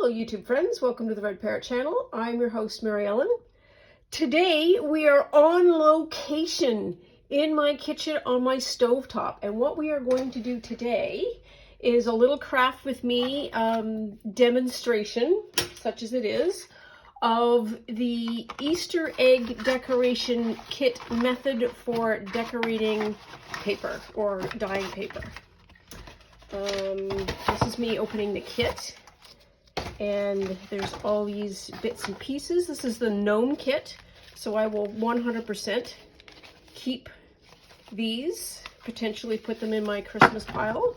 Hello YouTube friends, welcome to the Red Parrot channel. I'm your host Mary Ellen. Today we are on location in my kitchen on my stovetop, and what we are going to do today is a little craft with me demonstration, such as it is, of the Easter egg decoration kit method for decorating paper or dyeing paper. This is me opening the kit, and there's all these bits and pieces. This is the gnome kit, so I will 100% keep these, potentially put them in my Christmas pile.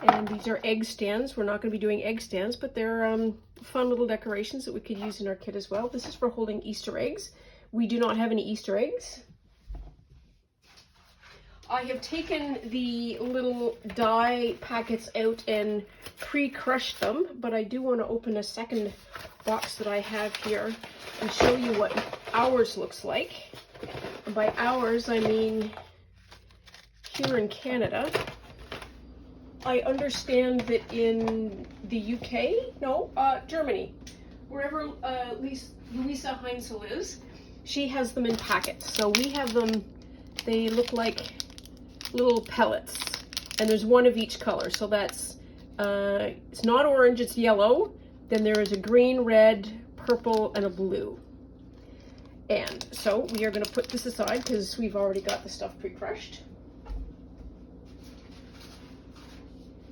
And these are egg stands. We're not going to be doing egg stands, but they're fun little decorations that we could use in our kit as well. This is for holding Easter eggs. We do not have any Easter eggs. I have taken the little dye packets out and pre-crushed them, but I do want to open a second box that I have here and show you what ours looks like. And by ours, I mean here in Canada. I understand that in the UK, Germany, wherever Louisa Heinzel is, she has them in packets. So we have them, they look like little pellets, and there's one of each color. So that's, it's not orange, it's yellow. Then there is a green, red, purple, and a blue. And so we are going to put this aside because we've already got the stuff pre-crushed.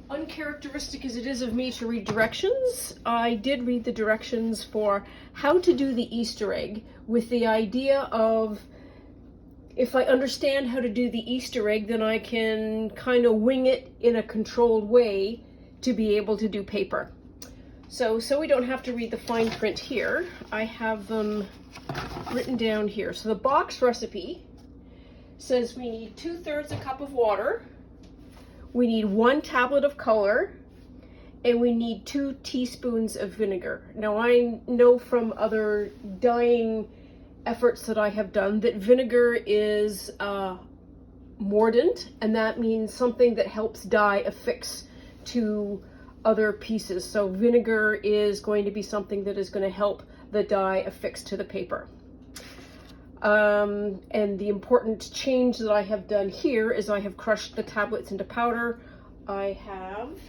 Uncharacteristic as it is of me to read directions, I did read the directions for how to do the Easter egg with the idea of, if I understand how to do the Easter egg, then I can kind of wing it in a controlled way to be able to do paper. So we don't have to read the fine print here, I have them written down here. So the box recipe says we need 2/3 a cup of water, we need 1 tablet of color, and we need 2 teaspoons of vinegar. Now I know from other dyeing efforts that I have done that vinegar is mordant, and that means something that helps dye affix to other pieces. So vinegar is going to be something that is going to help the dye affix to the paper. And the important change that I have done here is I have crushed the tablets into powder. I have,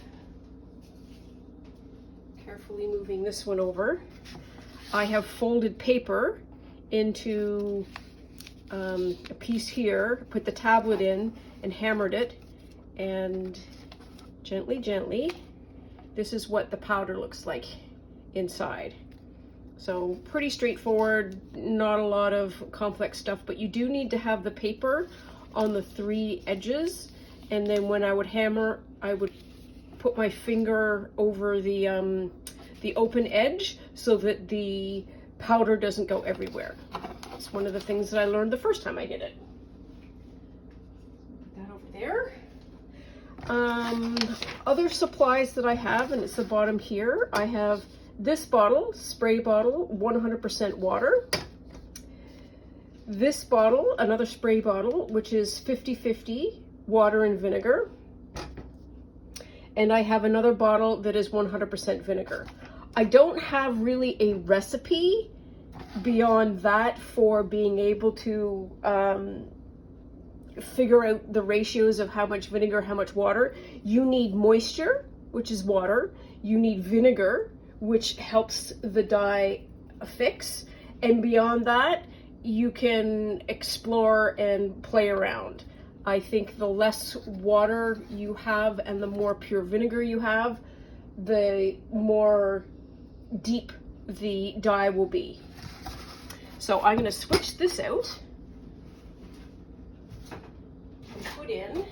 carefully moving this one over, I have folded paper into a piece here, put the tablet in and hammered it, and gently, this is what the powder looks like inside. So pretty straightforward, not a lot of complex stuff, but you do need to have the paper on the 3 edges, and then when I would hammer, I would put my finger over the open edge so that the powder doesn't go everywhere. It's one of the things that I learned the first time I did it. Put that over there. Other supplies that I have, and it's the bottom here, I have this bottle, spray bottle, 100% water. This bottle, another spray bottle, which is 50-50 water and vinegar. And I have another bottle that is 100% vinegar. I don't have really a recipe beyond that for being able to figure out the ratios of how much vinegar, how much water. You need moisture, which is water. You need vinegar, which helps the dye affix. And beyond that, you can explore and play around. I think the less water you have and the more pure vinegar you have, the more deep the dye will be. So I'm going to switch this out and put in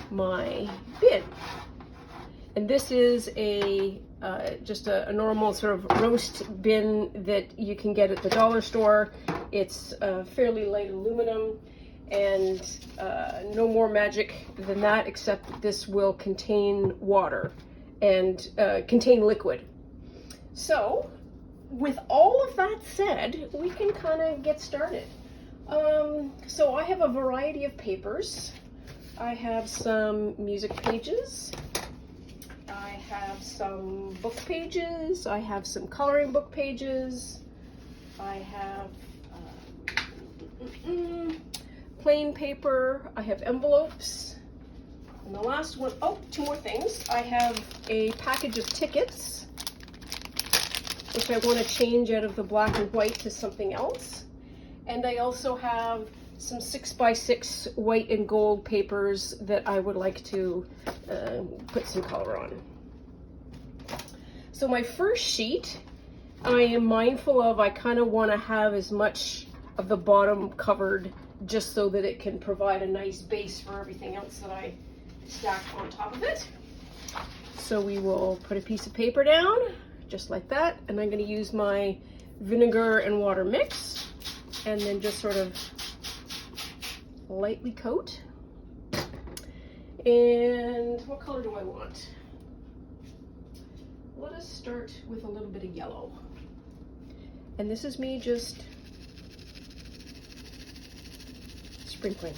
my bin. And this is just a normal sort of roast bin that you can get at the dollar store. It's fairly light aluminum, and no more magic than that, except that this will contain water and contain liquid. So with all of that said, we can kind of get started. So I have a variety of papers. I have some music pages. I have some book pages. I have some coloring book pages. I have plain paper. I have envelopes. And the last one, oh, two more things. I have a package of tickets, which I want to change out of the black and white to something else. And I also have some 6x6 white and gold papers that I would like to put some color on. So my first sheet, I am mindful of, I kind of want to have as much of the bottom covered just so that it can provide a nice base for everything else that I stack on top of it. So we will put a piece of paper down just like that, and I'm going to use my vinegar and water mix and then just sort of lightly coat. And what color do I want? Let us start with a little bit of yellow. And this is me just sprinkling.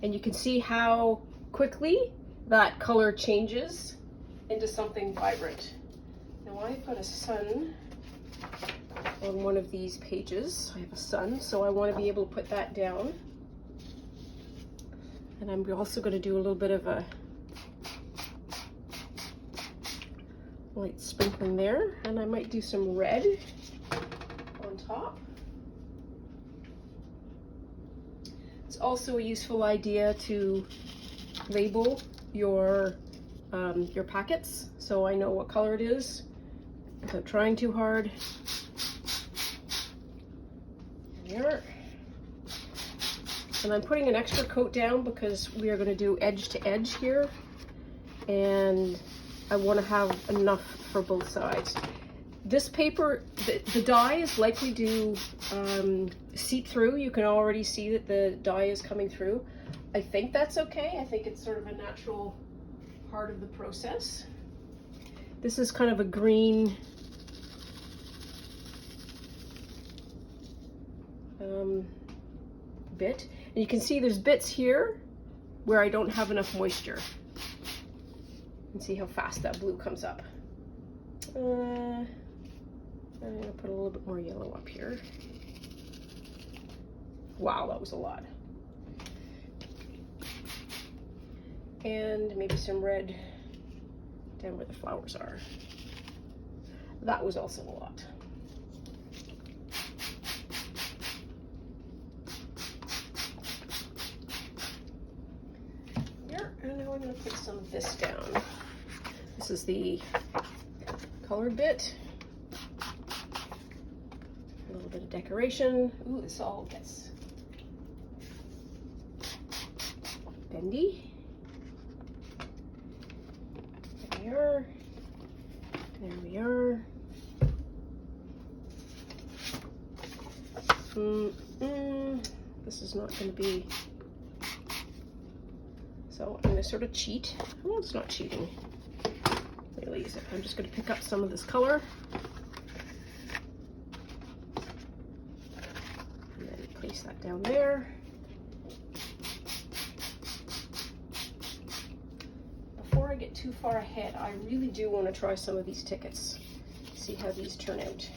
And you can see how quickly that color changes into something vibrant. Now I've got a sun on one of these pages. I have a sun, so I want to be able to put that down. And I'm also going to do a little bit of a light sprinkling there, and I might do some red on top. It's also a useful idea to label your packets, so I know what color it is without trying too hard. There. And I'm putting an extra coat down because we are going to do edge to edge here, and I want to have enough for both sides. This paper, the dye is likely to seep through. You can already see that the dye is coming through. I think that's okay. I think it's sort of a natural part of the process. This is kind of a green bit. And you can see there's bits here where I don't have enough moisture. And see how fast that blue comes up. I'm gonna put a little bit more yellow up here. Wow, that was a lot. And maybe some red down where the flowers are. That was also a lot. There, and now I'm gonna put some of this down. This is the colored bit. A little bit of decoration. Ooh, this all gets bendy. There we are. There we are. This is not going to be. So I'm going to sort of cheat. Well, it's not cheating. Really, I'm just going to pick up some of this color. And then place that down there. Before I get too far ahead, I really do want to try some of these tickets. See how these turn out.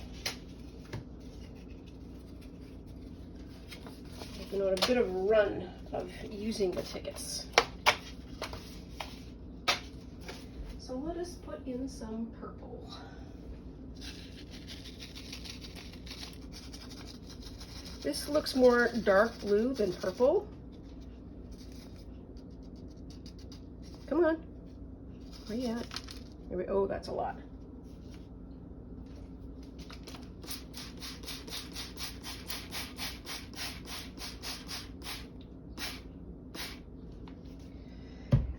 I've been on a bit of a run of using the tickets. So let us put in some purple. This looks more dark blue than purple. Come on. Where you at? Here we, oh, that's a lot.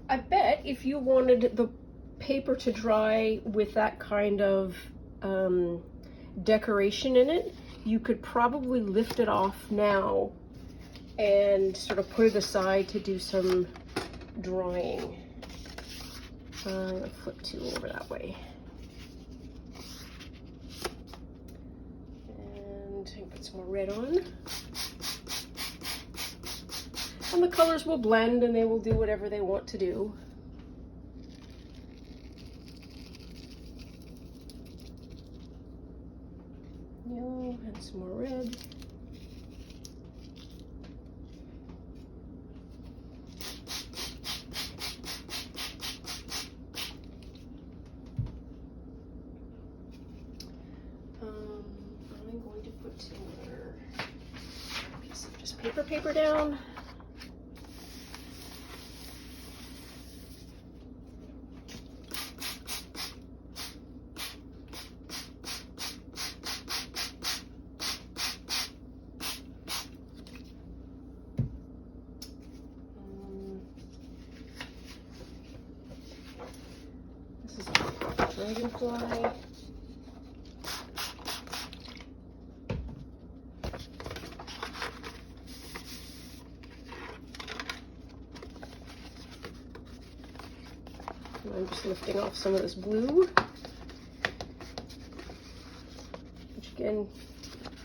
I bet if you wanted the paper to dry with that kind of decoration in it, you could probably lift it off now and sort of put it aside to do some drying. I'm going to flip two over that way. And put some more red on. And the colors will blend and they will do whatever they want to do. Yellow and some more red. I'm going to put another piece of just paper down. This is a dragonfly. I'm just lifting off some of this blue, which again,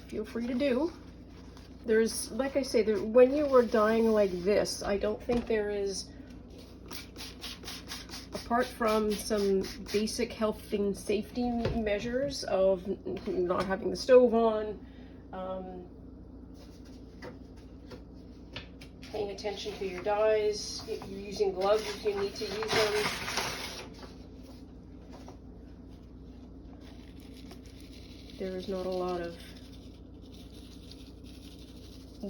feel free to do. There's, like I say, when you are dyeing like this, I don't think there is, apart from some basic health and safety measures of not having the stove on, paying attention to your dyes, you're using gloves if you need to use them. There is not a lot of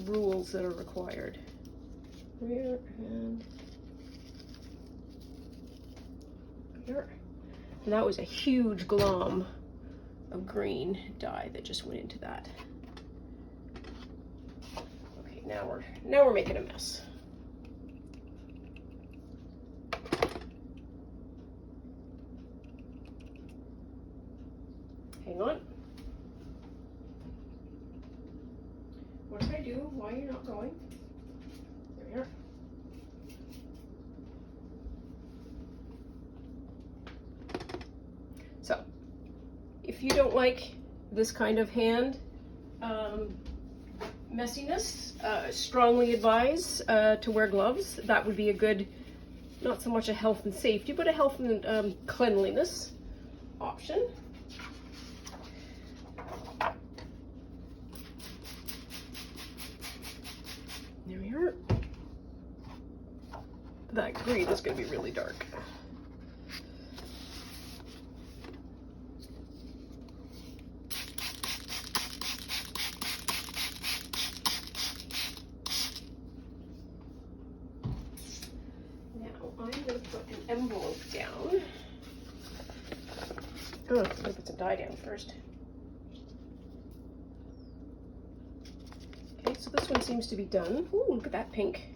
rules that are required. Here and here. And that was a huge glom of green dye that just went into that. Okay, now we're making a mess. Hang on. What did I do? Why are you not going? There we are. So, if you don't like this kind of hand messiness, strongly advise to wear gloves. That would be a good, not so much a health and safety, but a health and cleanliness option. There we are. That green is going to be really dark. Now I'm going to put an envelope down. Oh, I'm going to put some dye down first. Okay, so this one seems to be done. Ooh, look at that pink.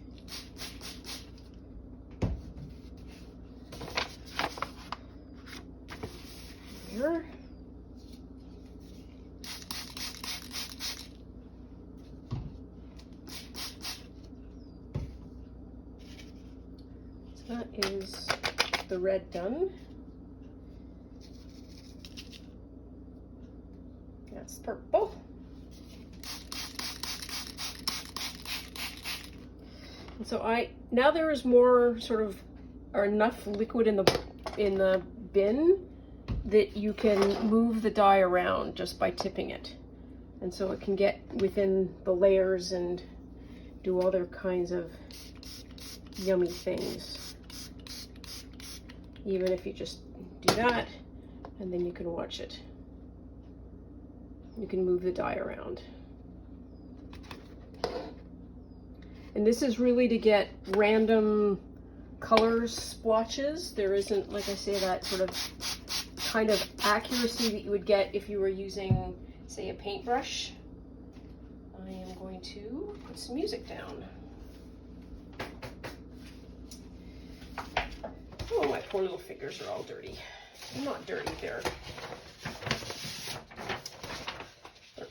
There. So that is the red done. That's purple. And so now there is more sort of, or enough liquid in the bin that you can move the dye around just by tipping it. And so it can get within the layers and do other kinds of yummy things. Even if you just do that, and then you can watch it. You can move the dye around. And this is really to get random color splotches. There isn't, like I say, that sort of kind of accuracy that you would get if you were using, say, a paintbrush. I am going to put some music down. Oh, my poor little fingers are all dirty. They're not dirty, they're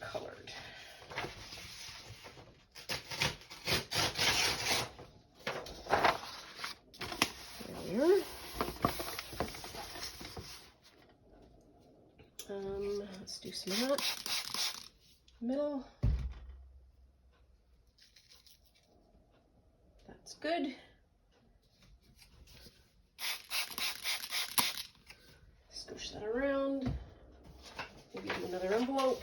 colored. There. Let's do some of that. Middle. good. Squish that around. Maybe do another envelope.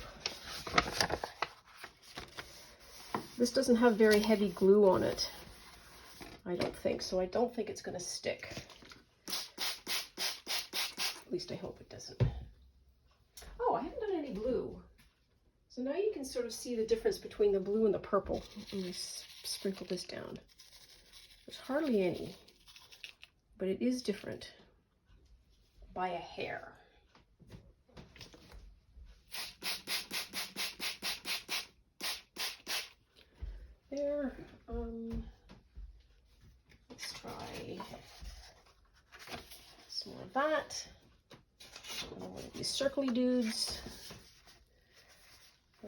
This doesn't have very heavy glue on it, I don't think, so I don't think it's going to stick. At least I hope it doesn't. Oh, I haven't done any blue. So now you can sort of see the difference between the blue and the purple. Let me sprinkle this down. There's hardly any, but it is different by a hair. There. Let's try some more of that. One of these circly dudes. I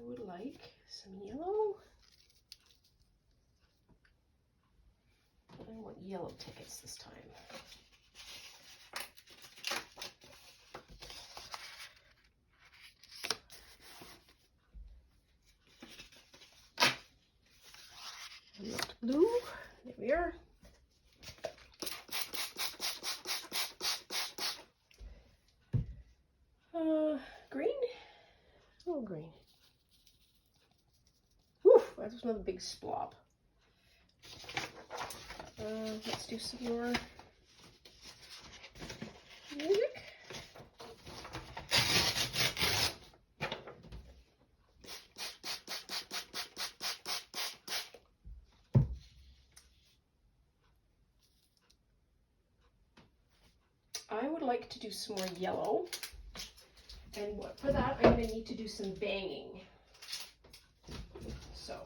would like some yellow. I want yellow tickets this time. Not blue. There we are. Green? Oh, green. Whew, that was another big splop. Let's do some more music. I would like to do some more yellow, and for that I'm going to need to do some banging. So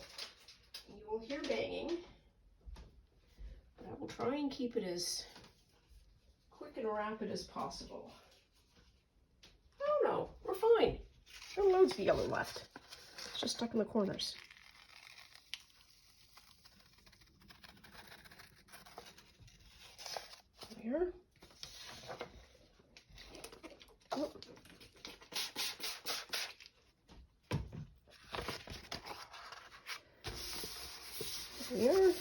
you will hear banging, but I will try and keep it as quick and rapid as possible. Oh no, we're fine. There are loads of yellow left. It's just stuck in the corners. Here. Oh. Here.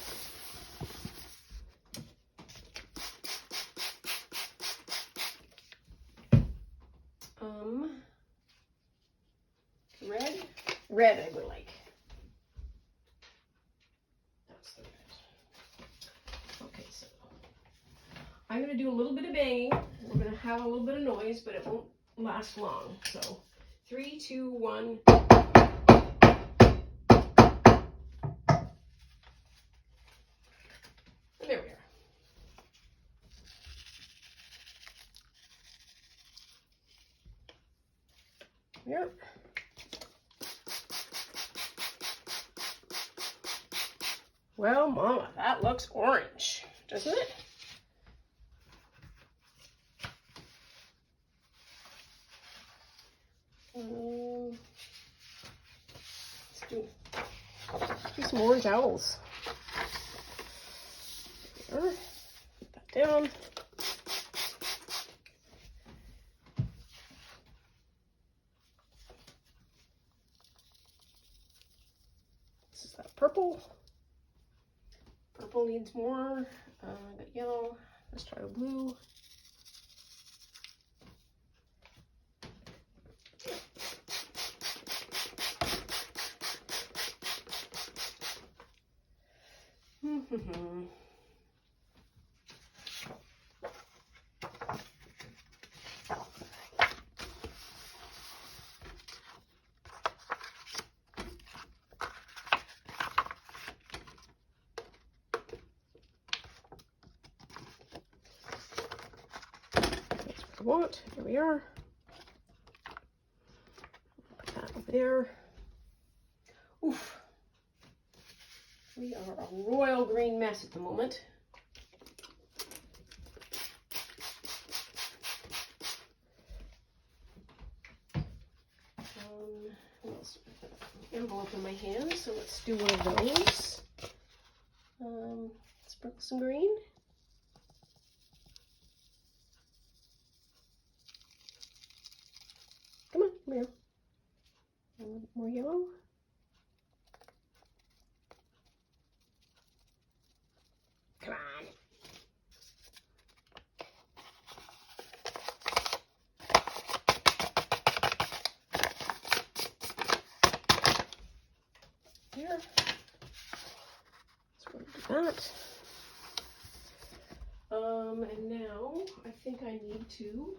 Red I would like. That's the red. Okay, so I'm going to do a little bit of banging. We're going to have a little bit of noise, but it won't last long. So 3, 2, 1. And there we are. Yep. Well, Mama, that looks orange, doesn't it? Let's do some orange owls. There. Put that down. This is that purple. Purple needs more. Got yellow. Let's try the blue. Want. Here we are. Put that over there. Oof. We are a royal green mess at the moment. Envelope in my hand, so let's do one of those. Sprinkle some green. Come here. A little more yellow. Come on. Here. Let's go do that. And now I think I need to,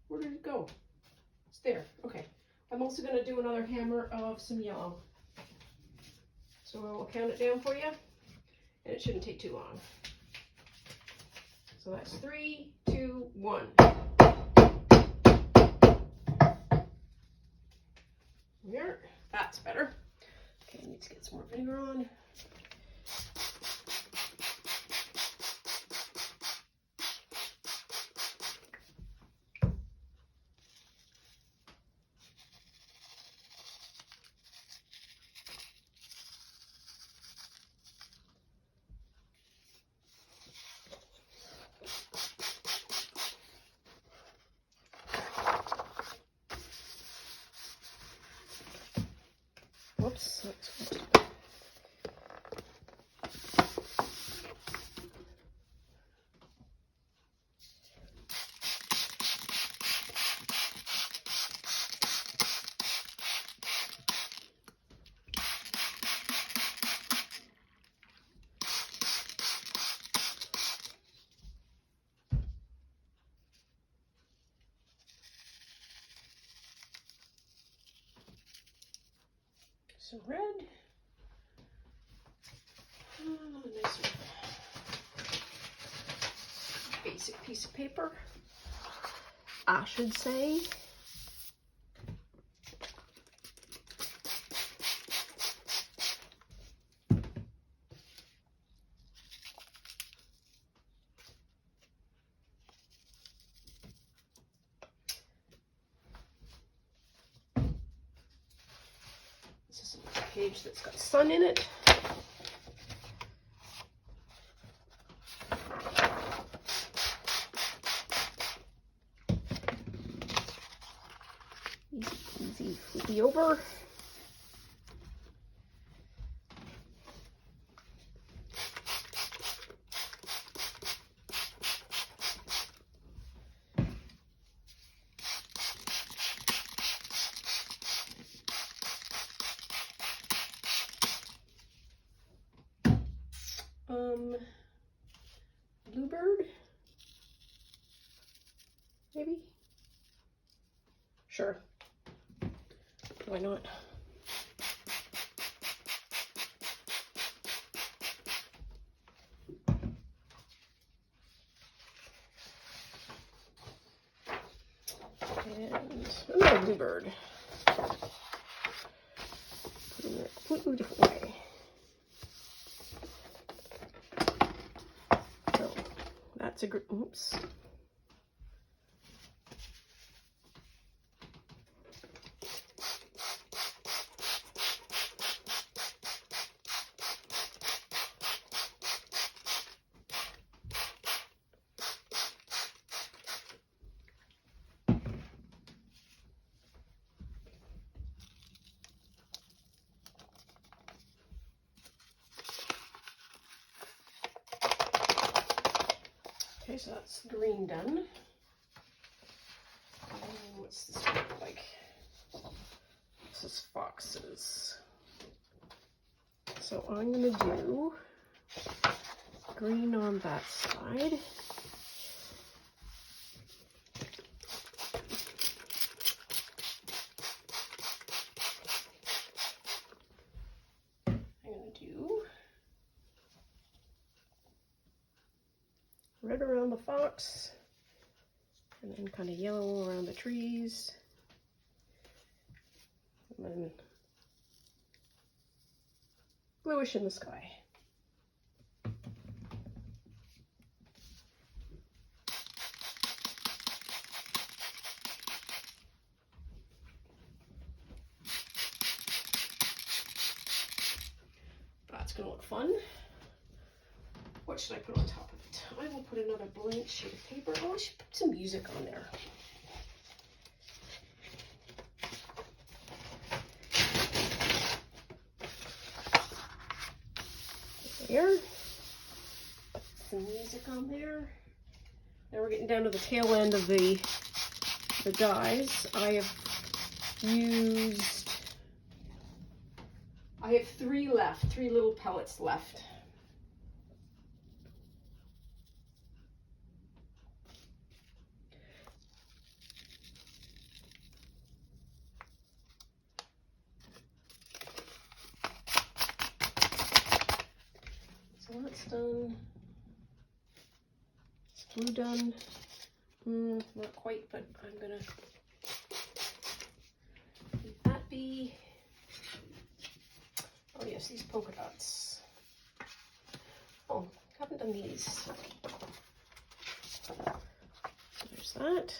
where did it go? It's there, okay. I'm also gonna do another hammer of some yellow. So I'll count it down for you, and it shouldn't take too long. So that's 3, 2, 1. There, that's better. Okay, I need to get some more vinegar on. Whoops. Some red. A nice basic piece of paper, I should say. This is a page that's got sun in it. Easy, flippy over. Bluebird, maybe? Sure. Why not? And another bluebird. Put it in a completely different way. So that's a good, oops. Okay, so that's green done. What's this one look like? This is foxes. So I'm going to do green on that side. I'm going to do red around the fox, and then kind of yellow around the trees, and then bluish in the sky. That's going to look fun. What should I put on top of it? I will put another blank sheet of paper. Oh, I should put some music on there. There. Some music on there. Now we're getting down to the tail end of the dies. I have 3 left, 3 little pellets left. So that's done. Is blue done? Not quite, but I'm gonna leave that be. Oh yes, these polka dots. Oh, haven't done these. There's that.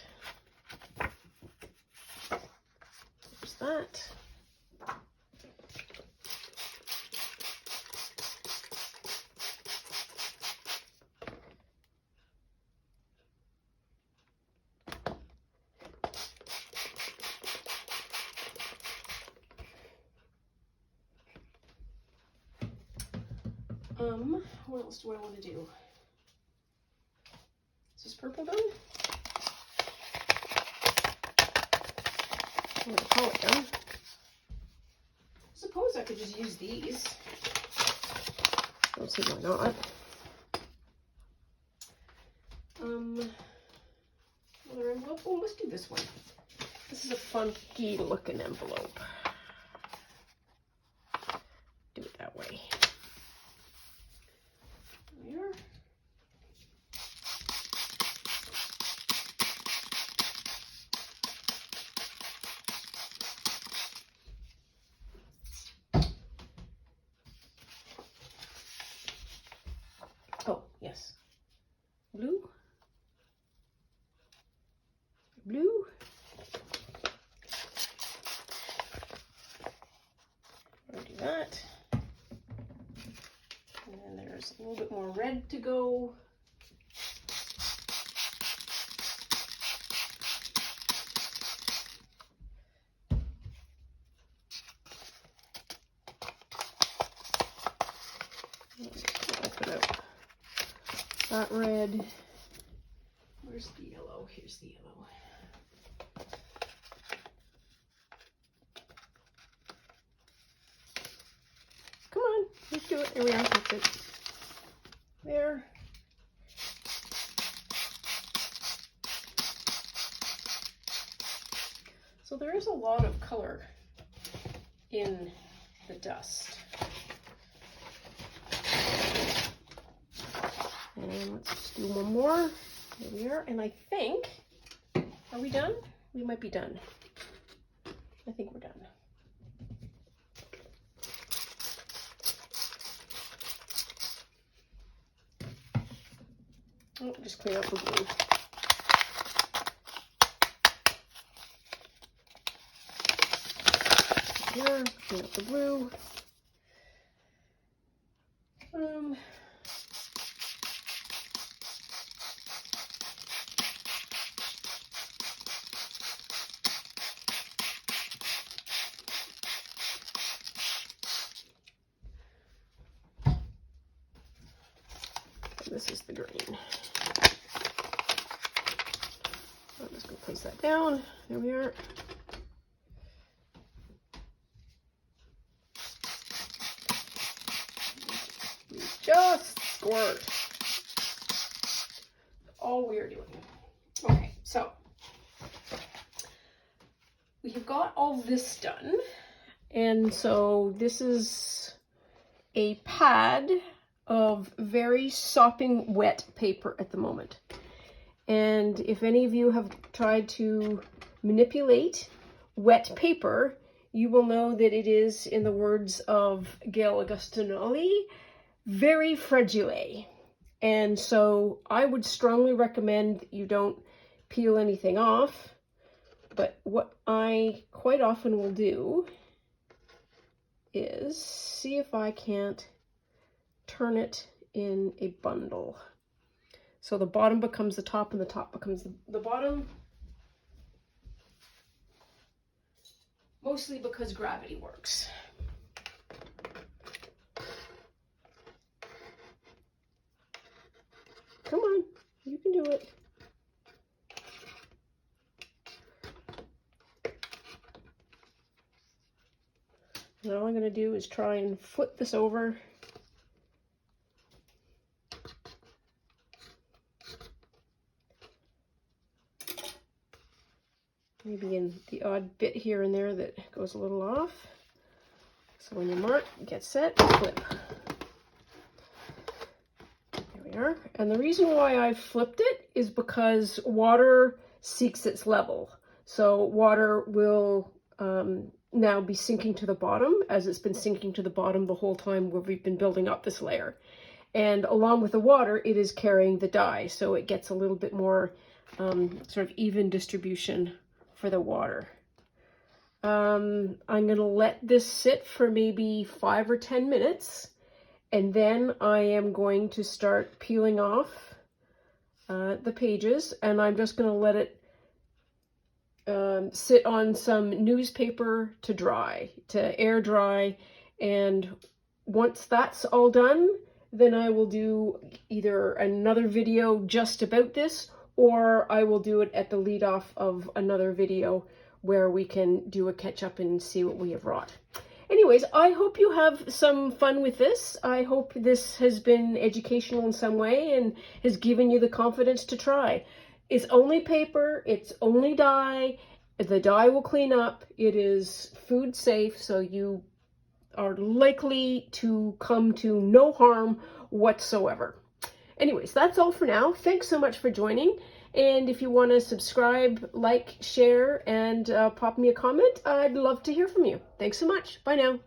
There's that. What else do I want to do? Is this purple done? I'm going to call it done. I suppose I could just use these. Don't see why not. Another envelope. Oh, let's do this one. This is a funky looking envelope. Do it that way. There. Oh, yes. Blue. Blue. I'll do that. And then there's a little bit more red to go. Open up that red. Where's the yellow? Here's the yellow. Come on, let's do it. There we are. That's it. There. So there is a lot of color in the dust. And let's just do one more. There we are. And I think, are we done? We might be done. I think we're done. Oh, just clean up the blue. Here, clean up the blue. This is the green. I'm just going to place that down. There we are. Just squirt. All we are doing. Okay, so we have got all this done. And so this is a pad of very sopping wet paper at the moment. And if any of you have tried to manipulate wet paper, you will know that it is, in the words of Gail Augustinelli, very fragile. And so I would strongly recommend that you don't peel anything off. But what I quite often will do is see if I can't turn it in a bundle. So the bottom becomes the top and the top becomes the bottom. Mostly because gravity works. Come on, you can do it. And all I'm going to do is try and flip this over. Maybe in the odd bit here and there that goes a little off. So when you mark, get set, flip. There we are. And the reason why I flipped it is because water seeks its level. So water will now be sinking to the bottom, as it's been sinking to the bottom the whole time where we've been building up this layer. And along with the water, it is carrying the dye, so it gets a little bit more sort of even distribution for the water. I'm going to let this sit for maybe 5 or 10 minutes, and then I am going to start peeling off the pages, and I'm just going to let it sit on some newspaper to dry, to air dry, and once that's all done, then I will do either another video just about this, or I will do it at the lead off of another video where we can do a catch up and see what we have wrought. Anyways, I hope you have some fun with this. I hope this has been educational in some way and has given you the confidence to try. It's only paper, it's only dye, the dye will clean up, it is food safe, so you are likely to come to no harm whatsoever. Anyways, that's all for now. Thanks so much for joining, and if you want to subscribe, like, share, and pop me a comment, I'd love to hear from you. Thanks so much. Bye now.